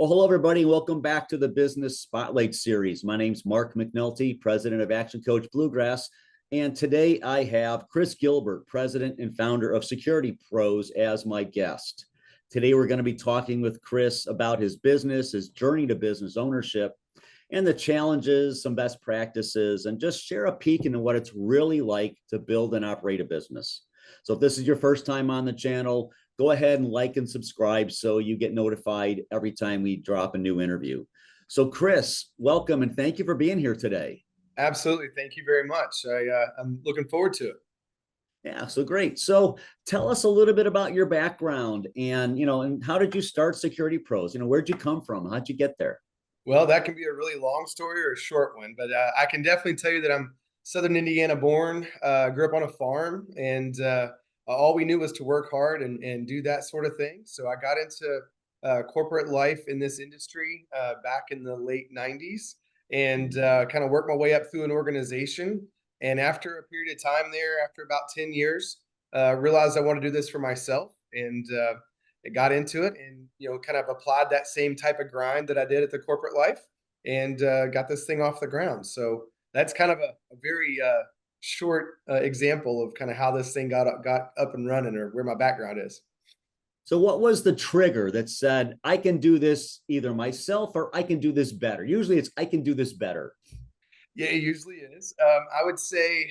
Well, hello, everybody. Welcome back to the Business Spotlight Series. My name's Mark McNulty, president of Action Coach Bluegrass. And today I have Chris Gilbert, president and founder of Security Pros, as my guest. Today we're going to be talking with Chris about his business, his journey to business ownership, and the challenges, some best practices, and just share a peek into what it's really like to build and operate a business. So if this is your first time on the channel, go ahead and like and subscribe so you get notified every time we drop a new interview. So Chris, welcome and thank you for being here today. Absolutely. Thank you very much. I'm looking forward to it. Yeah, so great. So tell us a little bit about your background and how did you start Security Pros? Where'd you come from? How'd you get there? Well, that can be a really long story or a short one, but I can definitely tell you that I'm Southern Indiana born, grew up on a farm, and all we knew was to work hard and do that sort of thing. So I got into corporate life in this industry back in the late 90s and kind of worked my way up through an organization. And after a period of time there, after about 10 years, realized I want to do this for myself. And it got into it and kind of applied that same type of grind that I did at the corporate life and got this thing off the ground. So that's kind of a very short example of kind of how this thing got up and running, or where my background is. So what was the trigger that said, I can do this either myself or I can do this better? Usually it's, I can do this better. Yeah, it usually is. I would say,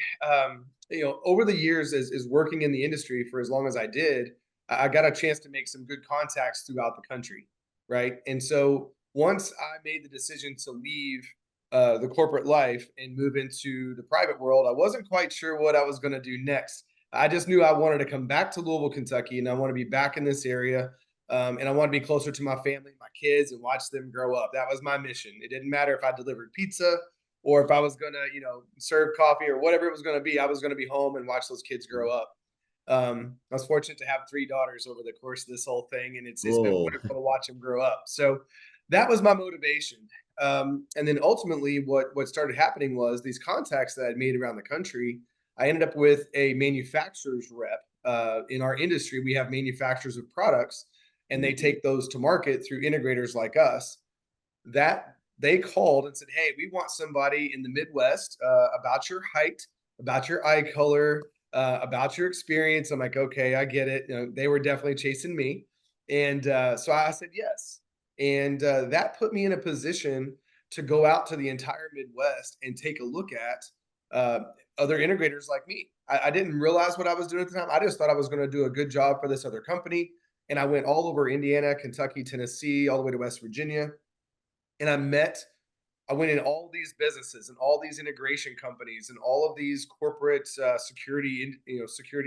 over the years as working in the industry for as long as I did, I got a chance to make some good contacts throughout the country, right? And so once I made the decision to leave the corporate life and move into the private world, I wasn't quite sure what I was going to do next. I just knew I wanted to come back to Louisville, Kentucky, and I want to be back in this area. And I want to be closer to my family, my kids, and watch them grow up. That was my mission. It didn't matter if I delivered pizza or if I was going to, serve coffee or whatever it was going to be. I was going to be home and watch those kids grow up. I was fortunate to have three daughters over the course of this whole thing, and it's been Oh, wonderful to watch them grow up. So that was my motivation. And then ultimately, what started happening was these contacts that I'd made around the country. I ended up with a manufacturer's rep. In our industry, we have manufacturers of products, and they take those to market through integrators like us. That they called and said, "Hey, we want somebody in the Midwest about your height, about your eye color, about your experience." I'm like, "Okay, I get it." They were definitely chasing me, and so I said yes, and that put me in a position to go out to the entire Midwest and take a look at uh, other integrators like me. I didn't realize what I was doing at the time. I just thought I was going to do a good job for this other company, and I went all over Indiana, Kentucky, Tennessee, all the way to West Virginia, and I went in all these businesses and all these integration companies and all of these corporate security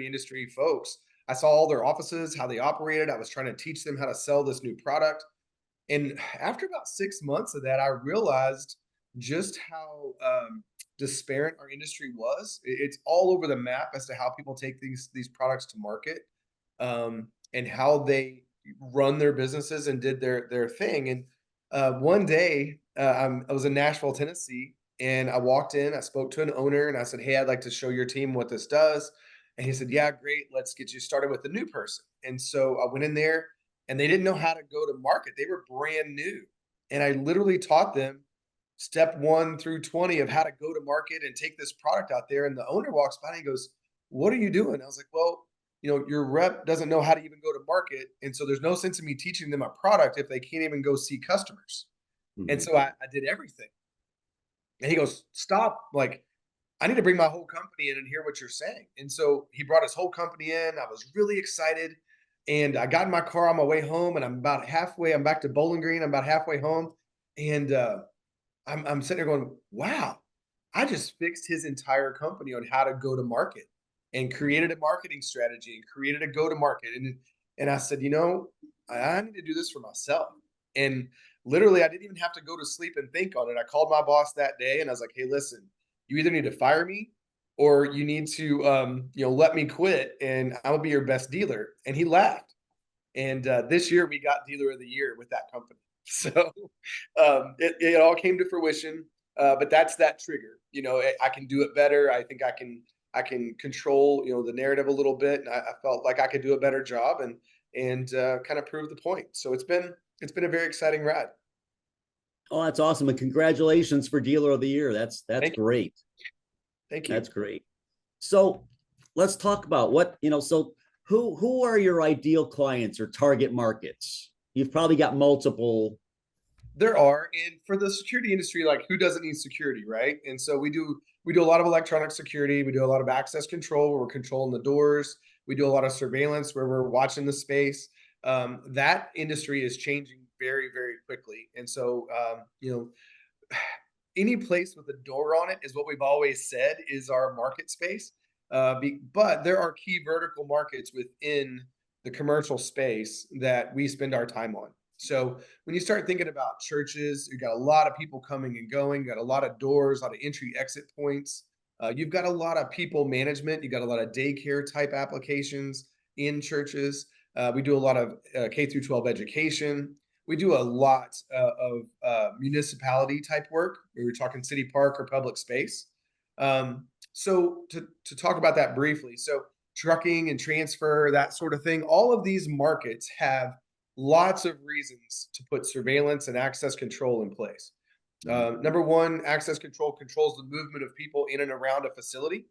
industry folks. I saw all their offices, how they operated. I was trying to teach them how to sell this new product. And after about 6 months of that, I realized just how disparate our industry was. It's all over the map as to how people take these products to market, and how they run their businesses and did their thing. And one day, I was in Nashville, Tennessee, and I walked in. I spoke to an owner, and I said, "Hey, I'd like to show your team what this does." And he said, "Yeah, great. Let's get you started with the new person." And so I went in there, and they didn't know how to go to market. They were brand new, and I literally taught them step 1 through 20 of how to go to market and take this product out there. And the owner walks by and he goes, "What are you doing?" I was like, "Well, your rep doesn't know how to even go to market. And so there's no sense in me teaching them a product if they can't even go see customers." And mhm. so I did everything. And he goes, "Stop. Like, I need to bring my whole company in and hear what you're saying." And so he brought his whole company in. I was really excited. And I got in my car on my way home, and I'm about halfway. I'm back to Bowling Green. I'm about halfway home. And I'm sitting there going, "Wow, I just fixed his entire company on how to go to market and created a marketing strategy and created a go to market." And I said, I need to do this for myself. And literally, I didn't even have to go to sleep and think on it. I called my boss that day and I was like, "Hey, listen, you either need to fire me or you need to, let me quit, and I'll be your best dealer." And he laughed. And this year we got Dealer of the Year with that company. So it all came to fruition. But that's that trigger. I can do it better. I think I can control the narrative a little bit, and I felt like I could do a better job and kind of prove the point. So it's been a very exciting ride. Oh, that's awesome. And congratulations for Dealer of the Year. That's Thank you. great. Thank you. That's great. So let's talk about so who are your ideal clients or target markets? You've probably got multiple. There are, and for the security industry, like who doesn't need security, right? And so we do a lot of electronic security. We do a lot of access control where we're controlling the doors. We do a lot of surveillance where we're watching the space. That industry is changing very, very quickly, and so any place with a door on it is what we've always said is our market space. But there are key vertical markets within the commercial space that we spend our time on. So when you start thinking about churches, you've got a lot of people coming and going, you got a lot of doors, a lot of entry exit points. You've got a lot of people management, you got a lot of daycare type applications in churches. We do a lot of K through 12 education. We do a lot of municipality type work. We were talking city park or public space. So to talk about that briefly, so trucking and transfer, that sort of thing, all of these markets have lots of reasons to put surveillance and access control in place. Number one, access control controls the movement of people in and around a facility.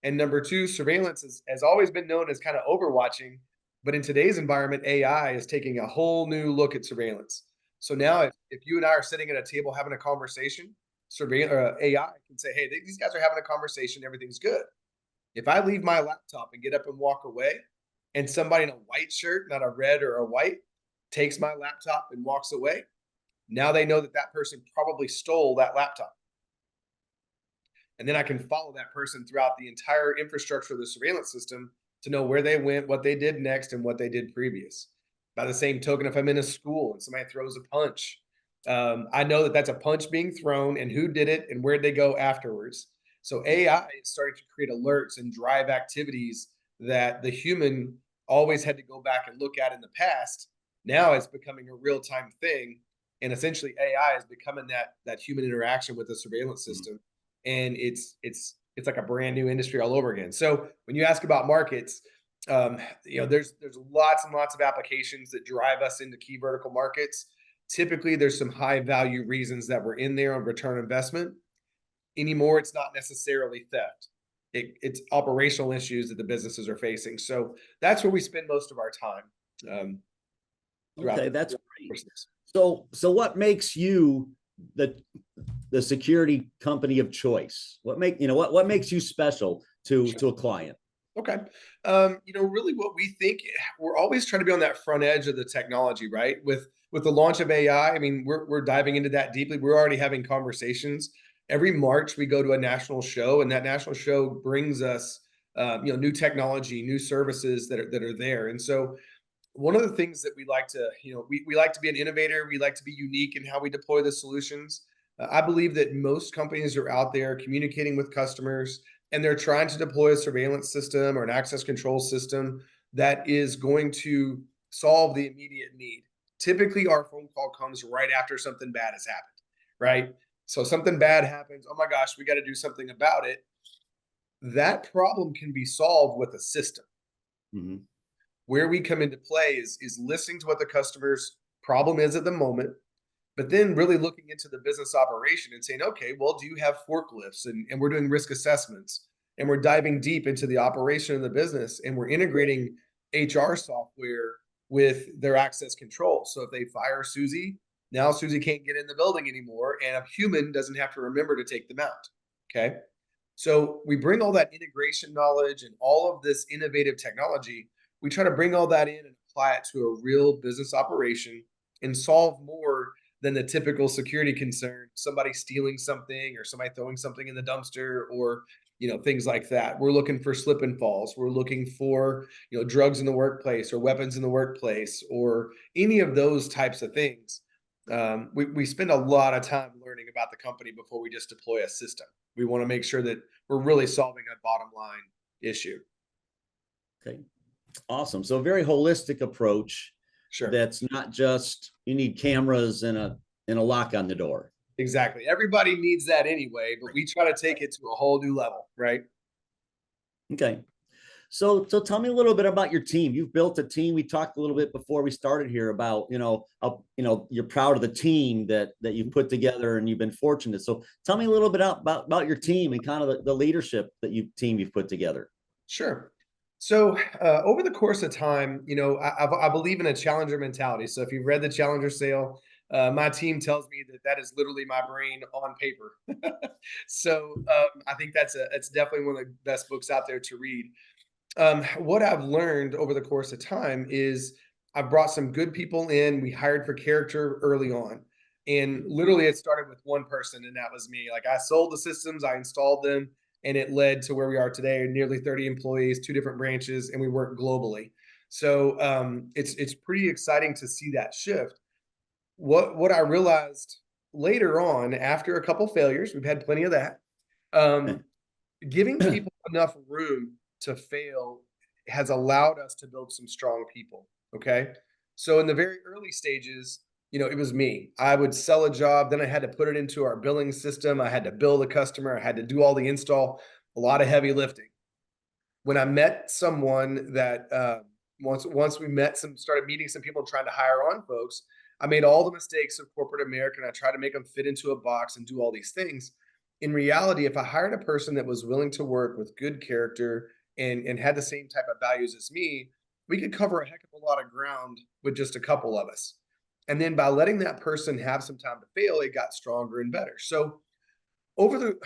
And number two, surveillance has always been known as kind of overwatching, but in today's environment, AI is taking a whole new look at surveillance. So now, if you and I are sitting at a table having a conversation, AI can say, "Hey, these guys are having a conversation. Everything's good." If I leave my laptop and get up and walk away, and somebody in a white shirt, not a red or a white, takes my laptop and walks away, now they know that that person probably stole that laptop. And then I can follow that person throughout the entire infrastructure of the surveillance system to know where they went, what they did next, and what they did previous. By the same token, if I'm in a school and somebody throws a punch, I know that that's a punch being thrown and who did it and where'd they go afterwards. So AI is starting to create alerts and drive activities that the human always had to go back and look at in the past. Now it's becoming a real time thing, and essentially AI is becoming that human interaction with the surveillance system, and it's like a brand new industry all over again. So when you ask about markets, there's lots and lots of applications that drive us into key vertical markets. Typically, there's some high value reasons that we're in there on return investment. Anymore, it's not necessarily theft. It's operational issues that the businesses are facing. So that's where we spend most of our time. Okay, that's great. So what makes you the security company of choice? What makes you special to a client? Okay. Really what we think, we're always trying to be on that front edge of the technology, right? With the launch of AI, I mean, we're diving into that deeply. We're already having conversations. Every March we go to a national show, and that national show brings us new technology, new services that are there. And so one of the things that we like to, we like to be an innovator. We like to be unique in how we deploy the solutions. I believe that most companies are out there communicating with customers, and they're trying to deploy a surveillance system or an access control system that is going to solve the immediate need. Typically, our phone call comes right after something bad has happened, right? So something bad happens. Oh my gosh, we got to do something about it. That problem can be solved with a system. Mm-hmm. Where we come into play is listening to what the customer's problem is at the moment, but then really looking into the business operation and saying, okay, well, do you have forklifts? And we're doing risk assessments, and we're diving deep into the operation of the business, and we're integrating HR software with their access control. So if they fire Susie, now Susie can't get in the building anymore, and a human doesn't have to remember to take them out. Okay. So we bring all that integration knowledge and all of this innovative technology. We try to bring all that in and apply it to a real business operation and solve more than the typical security concern, somebody stealing something or somebody throwing something in the dumpster or things like that. We're looking for slip and falls. We're looking for drugs in the workplace or weapons in the workplace or any of those types of things. We spend a lot of time learning about the company before we just deploy a system. We want to make sure that we're really solving a bottom line issue. Okay, awesome. So a very holistic approach. Sure. That's not just you need cameras and a lock on the door. Exactly. Everybody needs that anyway, but we try to take it to a whole new level, right? Okay. So tell me a little bit about your team. You've built a team. We talked a little bit before we started here about, you're proud of the team that you've put together and you've been fortunate. So tell me a little bit about your team and kind of the leadership that you've put together. Sure. So over the course of time, I believe in a challenger mentality. So if you've read the Challenger Sale, my team tells me that that is literally my brain on paper. So I think it's definitely one of the best books out there to read. What I've learned over the course of time is I've brought some good people in. We hired for character early on. And literally, it started with one person, and that was me. Like, I sold the systems, I installed them, and it led to where we are today, nearly 30 employees, two different branches, and we work globally. So it's pretty exciting to see that shift. What I realized later on, after a couple failures, we've had plenty of that. Um, Giving people enough room to fail has allowed us to build some strong people. Okay. So in the very early stages, it was me. I would sell a job, then I had to put it into our billing system. I had to bill the customer, I had to do all the install, a lot of heavy lifting. When I met someone that once we met started meeting some people trying to hire on folks, I made all the mistakes of corporate America and I tried to make them fit into a box and do all these things. In reality, if I hired a person that was willing to work with good character and had the same type of values as me, we could cover a heck of a lot of ground with just a couple of us. And then by letting that person have some time to fail, it got stronger and better. So over the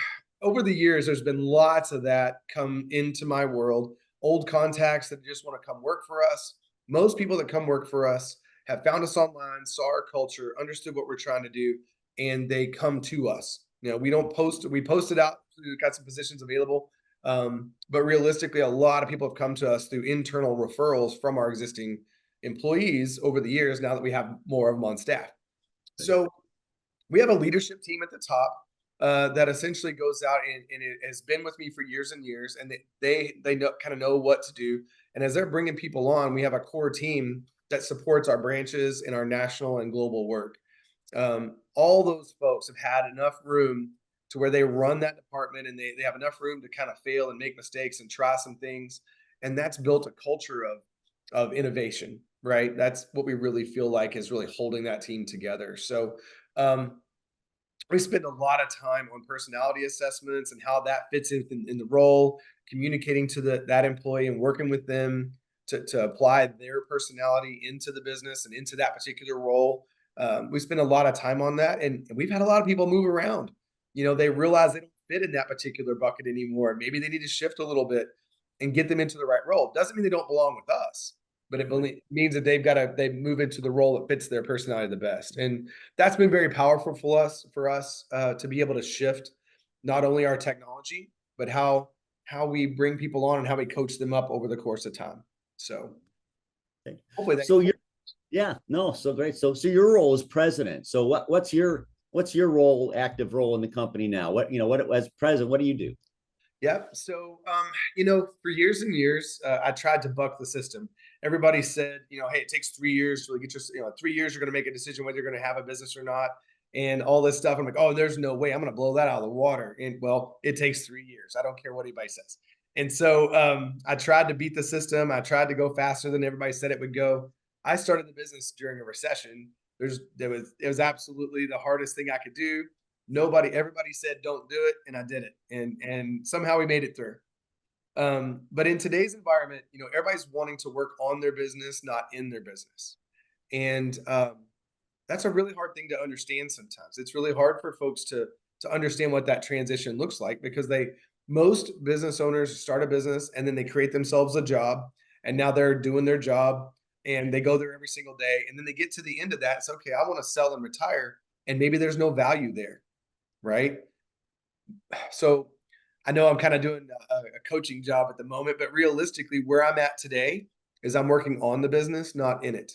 over the years, there's been lots of that come into my world. Old contacts that just want to come work for us. Most people that come work for us have found us online, saw our culture, understood what we're trying to do, and they come to us. We don't post, we posted out, we've got some positions available. But realistically, a lot of people have come to us through internal referrals from our existing employees over the years now that we have more of them on staff. So we have a leadership team at the top that essentially goes out and it has been with me for years and years, and they know, kind of know what to do. And as they're bringing people on, we have a core team that supports our branches and our national and global work. All those folks have had enough room to where they run that department and they have enough room to kind of fail and make mistakes and try some things. And that's built a culture of innovation, right? That's what we really feel like is really holding that team together. So um, we spend a lot of time on personality assessments and how that fits in the role, communicating to that employee and working with them to apply their personality into the business and into that particular role. We spend a lot of time on that, and we've had a lot of people move around. They realize they don't fit in that particular bucket anymore. Maybe they need to shift a little bit and get them into the right role. Doesn't mean they don't belong with us, but it only means that they move into the role that fits their personality the best. And that's been very powerful for us to be able to shift not only our technology, but how we bring people on and how we coach them up over the course of time. So Okay. hopefully that. So you're Yeah, no, so great. So your role is president. So what's your role, active role in the company now? What as president, what do you do? Yeah. So, for years and years, I tried to buck the system. Everybody said, hey, it takes 3 years to really get 3 years, you're going to make a decision whether you're going to have a business or not, and all this stuff. I'm like, oh, there's no way I'm going to blow that out of the water. And well, it takes 3 years. I don't care what anybody says. And so I tried to beat the system. I tried to go faster than everybody said it would go. I started the business during a recession. It was absolutely the hardest thing I could do. Everybody said don't do it, and I did it, and somehow we made it through. But in today's environment, everybody's wanting to work on their business, not in their business, and that's a really hard thing to understand. Sometimes it's really hard for folks to understand what that transition looks like, because most business owners start a business and then they create themselves a job, and now they're doing their job and they go there every single day, and then they get to the end of that. It's okay. I want to sell and retire, and maybe there's no value there, right? So I know I'm kind of doing a coaching job at the moment, but realistically, where I'm at today is I'm working on the business, not in it.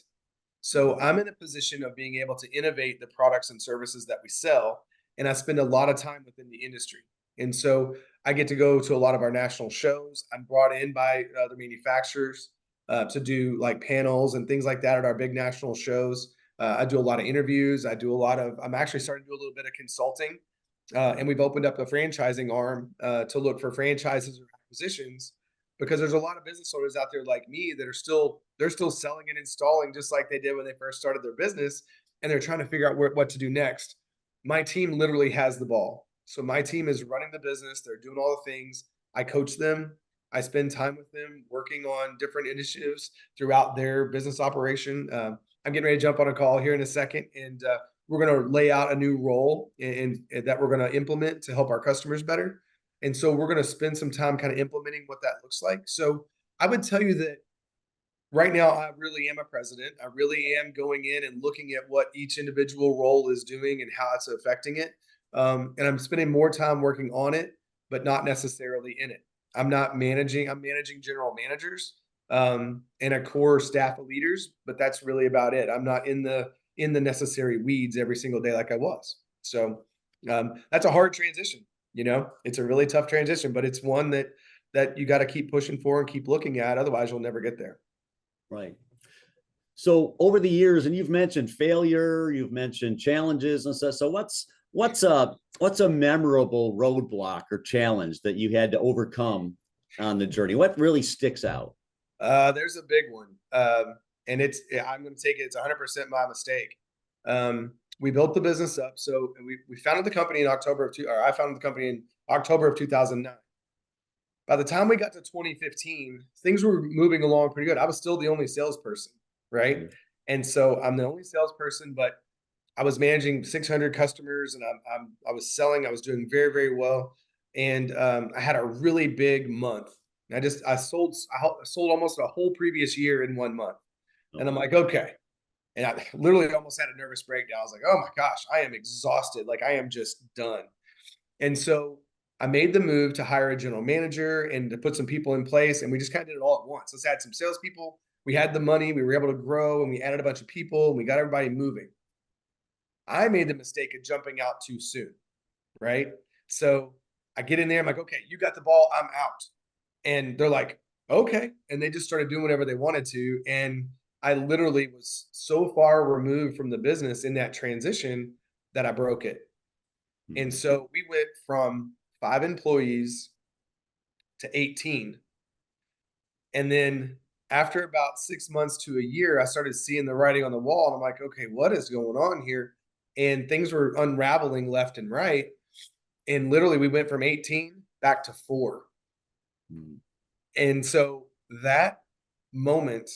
So I'm in a position of being able to innovate the products and services that we sell, and I spend a lot of time within the industry. And so I get to go to a lot of our national shows. I'm brought in by the manufacturers to do like panels and things like that at our big national shows. I do a lot of interviews. I'm actually starting to do a little bit of consulting, and we've opened up a franchising arm to look for franchises or acquisitions because there's a lot of business owners out there like me that they're still selling and installing just like they did when they first started their business, and they're trying to figure out what to do next. My team literally has the ball. So my team is running the business. They're doing all the things. I coach them. I spend time with them working on different initiatives throughout their business operation. I'm getting ready to jump on a call here in a second, and we're going to lay out a new role and that we're going to implement to help our customers better. And so we're going to spend some time kind of implementing what that looks like. So I would tell you that right now, I really am a president. I really am going in and looking at what each individual role is doing and how it's affecting it. And I'm spending more time working on it, but not necessarily in it. I'm not managing, I'm managing general managers and a core staff of leaders, but that's really about it. I'm not in the necessary weeds every single day like I was. So that's a hard transition. It's a really tough transition, but it's one that you got to keep pushing for and keep looking at. Otherwise, you'll never get there. Right. So over the years, and you've mentioned failure, you've mentioned challenges and stuff. So what's a memorable roadblock or challenge that you had to overcome on the journey? What really sticks out? There's a big one, and I'm going to take it. It's 100% my mistake. We built the business up, so we founded the company in I founded the company in October of 2009. By the time we got to 2015, things were moving along pretty good. I was still the only salesperson, right? Mm-hmm. And so I'm the only salesperson, but I was managing 600 customers, and I was selling. I was doing very, very well, and I had a really big month. I sold almost a whole previous year in 1 month, and I'm Oh, like, okay. And I literally almost had a nervous breakdown. I was like, oh my gosh, I am exhausted. Like I am just done. And so I made the move to hire a general manager and to put some people in place. And we just kind of did it all at once. Let's add some salespeople. We had the money, we were able to grow, and we added a bunch of people and we got everybody moving. I made the mistake of jumping out too soon, right? So I get in there, I'm like, okay, you got the ball, I'm out. And they're like, okay. And they just started doing whatever they wanted to. And I literally was so far removed from the business in that transition that I broke it. And mhm. so we went from 5 employees to 18. And then after about 6 months to a year, I started seeing the writing on the wall. And I'm like, okay, what is going on here? And things were unraveling left and right. And literally, we went from 18 back to 4. Mm. And so that moment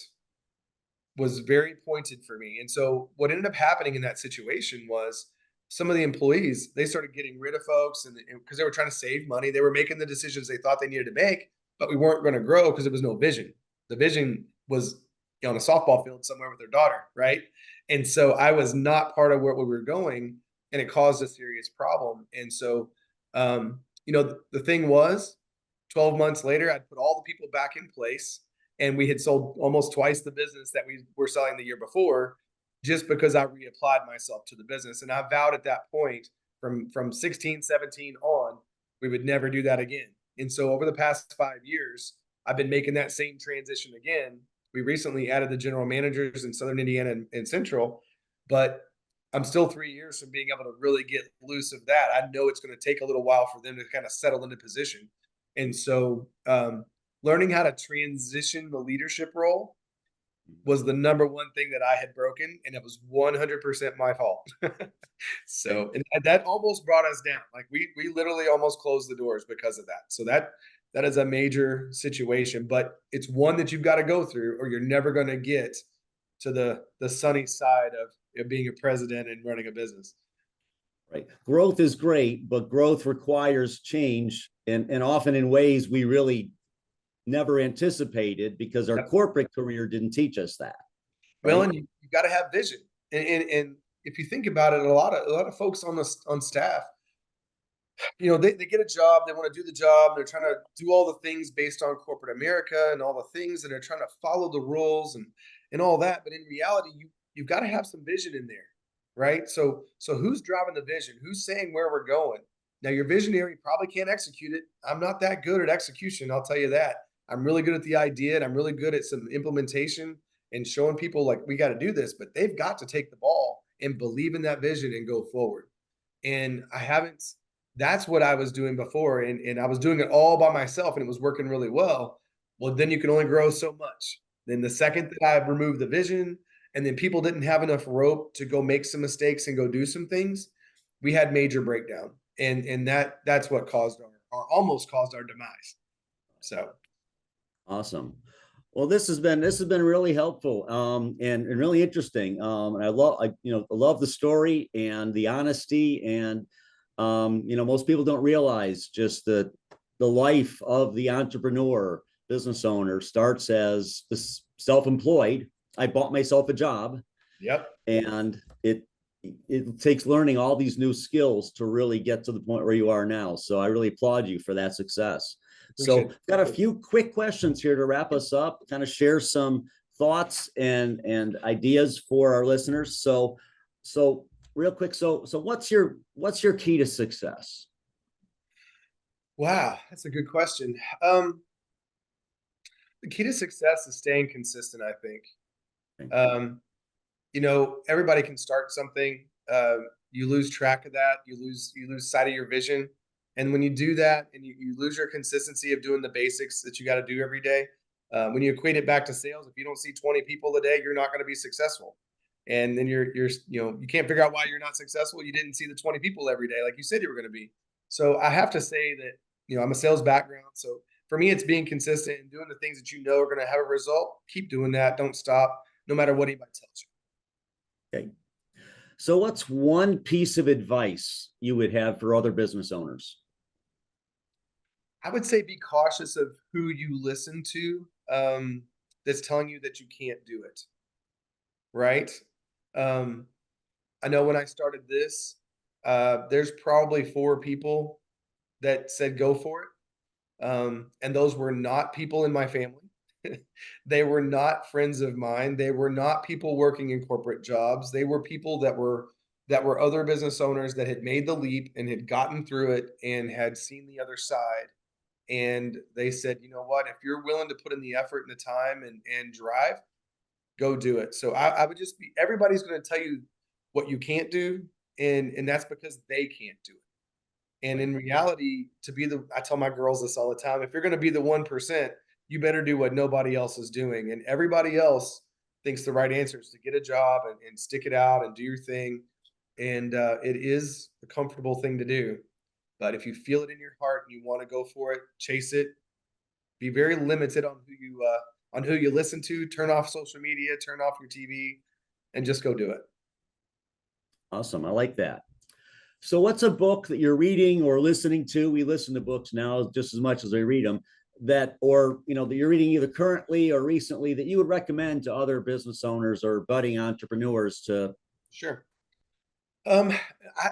was very pointed for me. And so what ended up happening in that situation was some of the employees, they started getting rid of folks and because they were trying to save money, they were making the decisions they thought they needed to make, but we weren't going to grow because there was no vision. The vision was on a softball field somewhere with their daughter, right? And so I was not part of where we were going, and it caused a serious problem. And so, the thing was, 12 months later, I'd put all the people back in place, and we had sold almost twice the business that we were selling the year before, just because I reapplied myself to the business. And I vowed at that point from 16, 17 on, we would never do that again. And so over the past 5 years, I've been making that same transition again. We recently added the general managers in Southern Indiana and Central, but I'm still 3 years from being able to really get loose of that. I know it's going to take a little while for them to kind of settle into position. And so learning how to transition the leadership role was the number one thing that I had broken, and it was 100% my fault. And So, and that almost brought us down. Like we literally almost closed the doors because of that. So that is a major situation, but it's one that you've got to go through, or you're never going to get to the sunny side of being a president and running a business. right, growth is great, but growth requires change, and often in ways we really never anticipated because our Yep. corporate career didn't teach us that. Well, Right. and you got to have vision, and if you think about it, a lot of folks on staff, they get a job, they want to do the job, they're trying to do all the things based on corporate America and all the things, and they're trying to follow the rules and all that. But in reality, you've got to have some vision in there, right? So who's driving the vision? Who's saying where we're going? Now your visionary probably can't execute it. I'm not that good at execution, I'll tell you that. I'm really good at the idea, and I'm really good at some implementation and showing people like we got to do this, but they've got to take the ball and believe in that vision and go forward. And I haven't that's what I was doing before, and I was doing it all by myself, and it was working really well. Well, then you can only grow so much. Then the second that I removed the vision, and then people didn't have enough rope to go make some mistakes and go do some things, we had major breakdown. And that's what caused our almost caused our demise. So Awesome. Well, this has been really helpful, and really interesting. And I love the story and the honesty, and most people don't realize just the life of the entrepreneur business owner starts as this self-employed. I bought myself a job, yep. and it takes learning all these new skills to really get to the point where you are now. So I really applaud you for that success. So Appreciate I've got a it. few quick questions here to wrap us up, kind of share some thoughts and ideas for our listeners. So real quick, so what's your key to success? Wow, that's a good question. The key to success is staying consistent, I think. Okay. Everybody can start something. You lose track of that. You lose sight of your vision. And when you do that and you lose your consistency of doing the basics that you got to do every day, when you equate it back to sales, if you don't see 20 people a day, you're not going to be successful. And then you can't figure out why you're not successful. You didn't see the 20 people every day like you said you were going to be. So I have to say that, I'm a sales background. So for me, it's being consistent and doing the things that you know are going to have a result. Keep doing that. Don't stop, no matter what anybody tells you. Okay. So what's one piece of advice you would have for other business owners? I would say be cautious of who you listen to, that's telling you that you can't do it, right? Um, I know when I started this, there's probably 4 people that said go for it. And those were not people in my family. They were not friends of mine. They were not people working in corporate jobs. They were people that were other business owners that had made the leap and had gotten through it and had seen the other side. And they said, you know what, if you're willing to put in the effort and the time and drive, go do it. So I would just be everybody's going to tell you what you can't do, and that's because they can't do it. And in reality, I tell my girls this all the time, if you're going to be the 1%, you better do what nobody else is doing. And everybody else thinks the right answer is to get a job and stick it out and do your thing. And it is a comfortable thing to do. But if you feel it in your heart and you want to go for it, chase it. Be very limited on who you listen to. Turn off social media, turn off your TV, and just go do it. Awesome. I like that. So what's a book that you're reading or listening to? We listen to books now just as much as we read them, that you're reading either currently or recently that you would recommend to other business owners or budding entrepreneurs to. Sure. Um,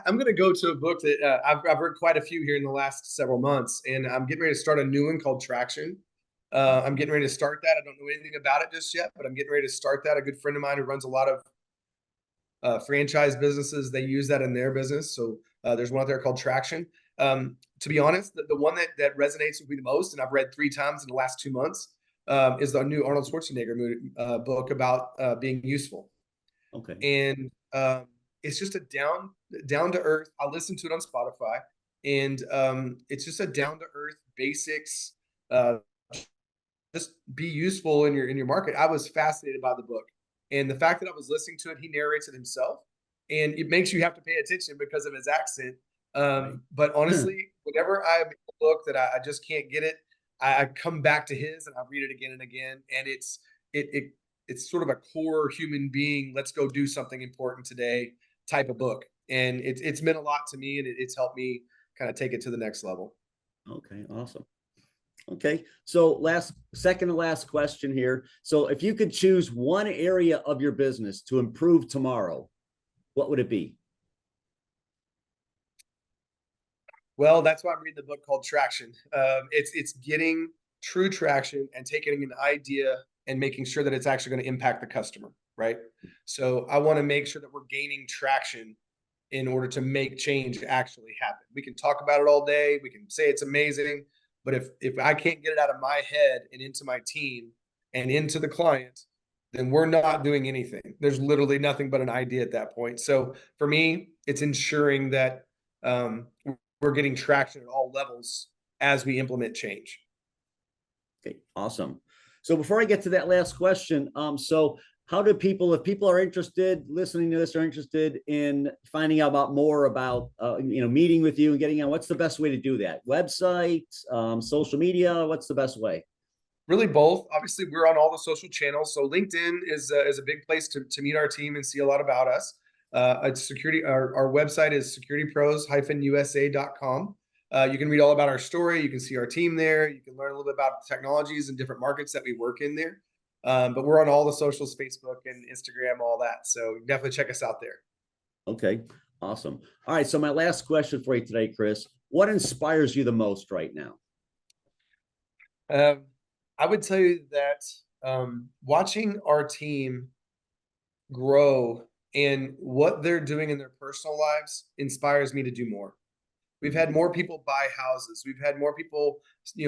I'm going to go to a book that I've read quite a few here in the last several months, and I'm getting ready to start a new one called Traction. I'm getting ready to start that. I don't know anything about it just yet, but I'm getting ready to start that. A good friend of mine who runs a lot of franchise businesses, they use that in their business. So there's one out there called Traction. To be honest, the one that resonates with me the most, and I've read 3 times in the last 2 months, is the new Arnold Schwarzenegger book about being useful. Okay. And it's just a down to earth. I listen to it on Spotify, and it's just a down to earth basics. Uh, just be useful in your market. I was fascinated by the book, and the fact that I was listening to it, he narrates it himself, and it makes you have to pay attention because of his accent. Right. But honestly, whenever I make a book that I just can't get it, I come back to his and I read it again and again, and it's sort of a core human being. Let's go do something important today type of book, and it's meant a lot to me, and it's helped me kind of take it to the next level. Okay. Awesome. Okay. So second to last question here. So if you could choose one area of your business to improve tomorrow, what would it be? Well, that's why I'm reading the book called Traction. It's getting true traction and taking an idea and making sure that it's actually going to impact the customer, right? So I want to make sure that we're gaining traction in order to make change actually happen. We can talk about it all day. We can say it's amazing, but if I can't get it out of my head and into my team and into the client, then we're not doing anything. There's literally nothing but an idea at that point. So for me, it's ensuring that we're getting traction at all levels as we implement change. Okay, awesome. So before I get to that last question, so how do people, if people are interested, listening to this, are interested in finding out about more about, meeting with you and getting on, what's the best way to do that? Website, social media, what's the best way? Really both. Obviously, we're on all the social channels. So LinkedIn is a big place to meet our team and see a lot about us. It's security. Our website is securitypros-usa.com. You can read all about our story. You can see our team there. You can learn a little bit about technologies and different markets that we work in there. But we're on all the socials, Facebook and Instagram, all that. So definitely check us out there. Okay, awesome. All right, so my last question for you today, Chris, what inspires you the most right now? Um, I would tell you that watching our team grow and what they're doing in their personal lives inspires me to do more. We've had more people buy houses. We've had more people,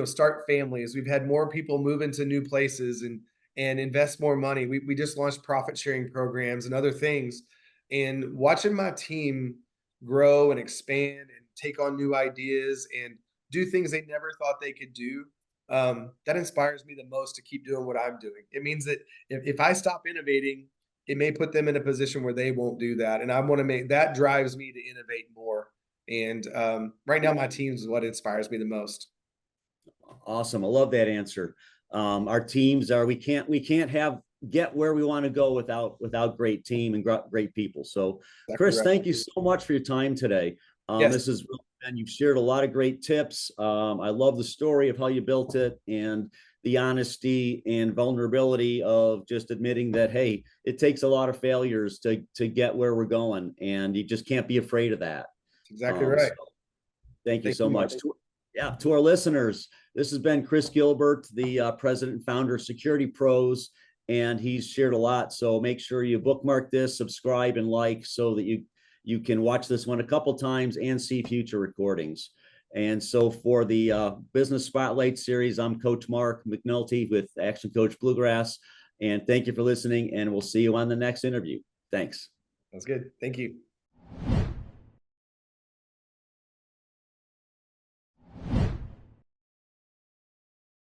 start families. We've had more people move into new places and invest more money. We just launched profit sharing programs and other things. And watching my team grow and expand and take on new ideas and do things they never thought they could do, that inspires me the most to keep doing what I'm doing. It means that if I stop innovating, it may put them in a position where they won't do that. And I want to make that drives me to innovate more. And right now, my team is what inspires me the most. Awesome. I love that answer. Our teams are, we can't have get where we want to go without great team and great people. So Exactly Chris, right. thank you so much for your time today. Yes, This is really, and you've shared a lot of great tips. I love the story of how you built it and the honesty and vulnerability of just admitting that, hey, it takes a lot of failures to get where we're going, and you just can't be afraid of that. that's exactly right. So thank you Thank so you, much. Mike. To our listeners, this has been Chris Gilbert, the president and founder of Security Pros, and he's shared a lot. So make sure you bookmark this, subscribe, and like so that you can watch this one a couple times and see future recordings. And so for the Business Spotlight series, I'm Coach Mark McNulty with Action Coach Bluegrass. And thank you for listening, and we'll see you on the next interview. Thanks. That's good. Thank you.